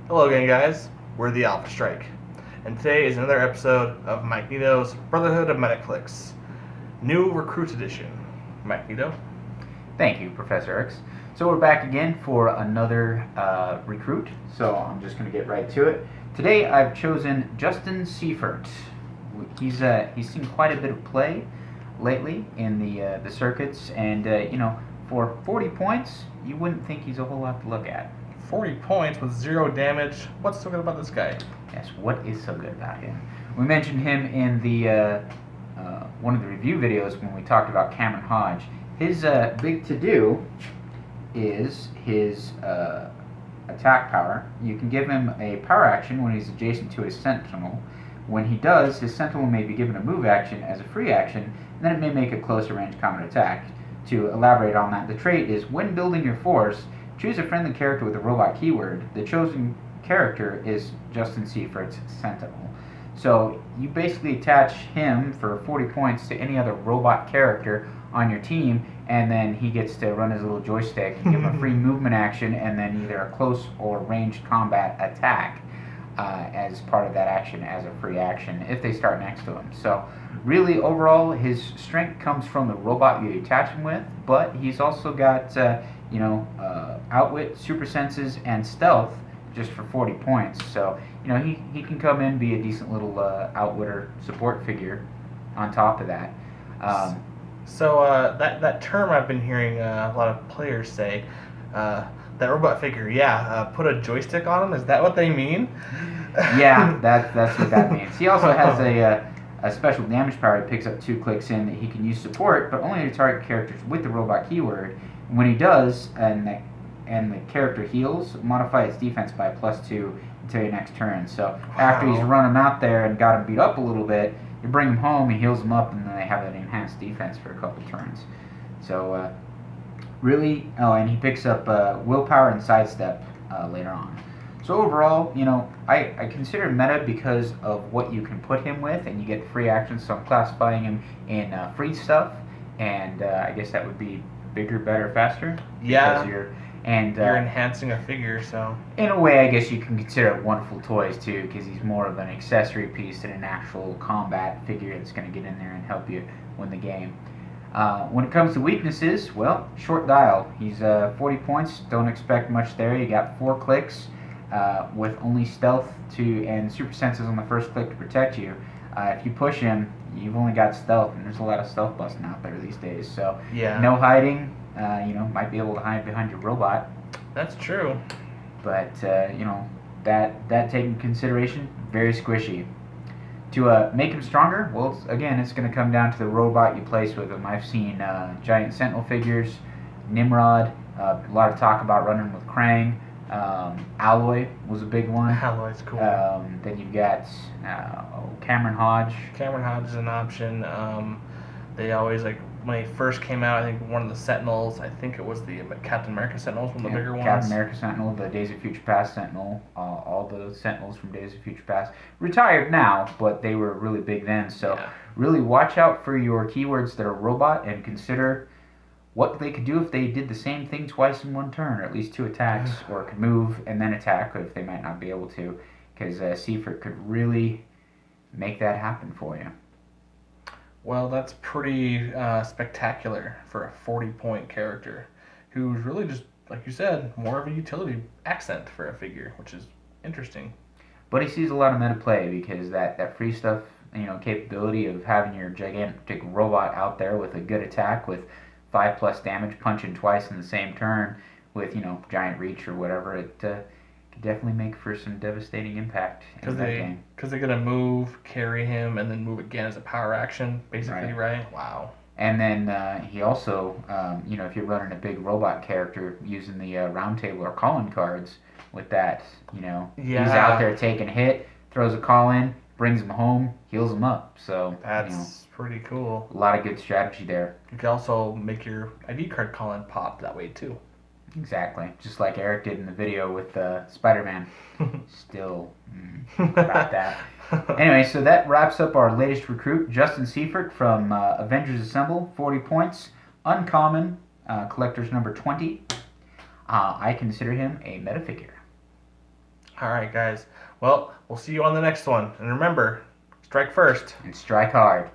Hello again, guys. We're the Alpha Strike, and today is another episode of Mikeneto's Brotherhood of Metaclicks, New Recruits Edition. Mikeneto. Thank you, Professor X. So we're back again for another recruit. So I'm just going to get right to it. Today I've chosen Justin Seyfert. He's seen quite a bit of play lately in the circuits, and for 40 points, you wouldn't think he's a whole lot to look at. 40 points with 0 damage. What's so good about this guy? Yes, what is so good about him? We mentioned him in the one of the review videos when we talked about Cameron Hodge. His big to-do is his attack power. You can give him a power action when he's adjacent to a sentinel. When he does, his sentinel may be given a move action as a free action, and then it may make a closer range combat attack. To elaborate on that, the trait is when building your force, choose a friendly character with a robot keyword. The chosen character is Justin Seyfert's sentinel. So you basically attach him for 40 points to any other robot character on your team, and then he gets to run his little joystick, give him a free movement action, and then either a close or ranged combat attack as part of that action as a free action if they start next to him. So really, overall, his strength comes from the robot you attach him with, but he's also got outwit, super senses, and stealth just for 40 points. So he can come in, be a decent little outwitter support figure on top of that. That term I've been hearing a lot of players say, that robot figure, put a joystick on him. Is that what they mean? Yeah, that's what that means. He also has a special damage power that picks up 2 clicks in that he can use support, but only to target characters with the robot keyword. And when he does, and the character heals, modify its defense by +2 until your next turn. So after he's run him out there and got him beat up a little bit, you bring him home, he heals him up, and then they have an enhanced defense for a couple turns. So really, and he picks up willpower and sidestep later on. So overall, I consider meta because of what you can put him with, and you get free actions. So I'm classifying him in free stuff, and I guess that would be bigger, better, faster. Yeah. Because you're enhancing a figure, so in a way, I guess you can consider it wonderful toys too, because he's more of an accessory piece than an actual combat figure that's going to get in there and help you win the game. When it comes to weaknesses, well, short dial. He's 40 points. Don't expect much there. You got 4 clicks with only stealth and super senses on the first click to protect you. If you push him, you've only got stealth, and there's a lot of stealth busting out there these days. So no hiding. Might be able to hide behind your robot. That's true. But that taken into consideration, very squishy. To make him stronger, well, again, it's going to come down to the robot you place with him. I've seen giant sentinel figures, Nimrod, a lot of talk about running with Krang. Alloy was a big one. Alloy's cool. Then you've got Cameron Hodge. Cameron Hodge is an option. They always, when he first came out, I think one of the Sentinels, I think it was the Captain America Sentinels, one of the bigger ones. Captain America Sentinel, the Days of Future Past Sentinel, all the Sentinels from Days of Future Past. Retired now, but they were really big then. So really watch out for your keywords that are robot and consider what they could do if they did the same thing twice in one turn, or at least 2 attacks, or could move and then attack if they might not be able to, because Seyfert could really make that happen for you. Well, that's pretty spectacular for a 40-point character who's really just, like you said, more of a utility accent for a figure, which is interesting. But he sees a lot of meta play because that free stuff, capability of having your gigantic robot out there with a good attack with 5+ damage, punching twice in the same turn with, giant reach or whatever, it could definitely make for some devastating impact in that game. Because they're going to move, carry him, and then move again as a power action, basically, right? Wow. And then he also, if you're running a big robot character using the round table or call-in cards with that, he's out there taking a hit, throws a call-in, brings him home, heals him up. So that's pretty cool. A lot of good strategy there. You can also make your ID card call-in pop that way, too. Exactly. Just like Eric did in the video with Spider-Man. Still about that. Anyway, so that wraps up our latest recruit, Justin Seyfert from Avengers Assemble, 40 points. Uncommon, collector's number 20. I consider him a meta figure. All right, guys. Well, we'll see you on the next one. And remember, strike first. And strike hard.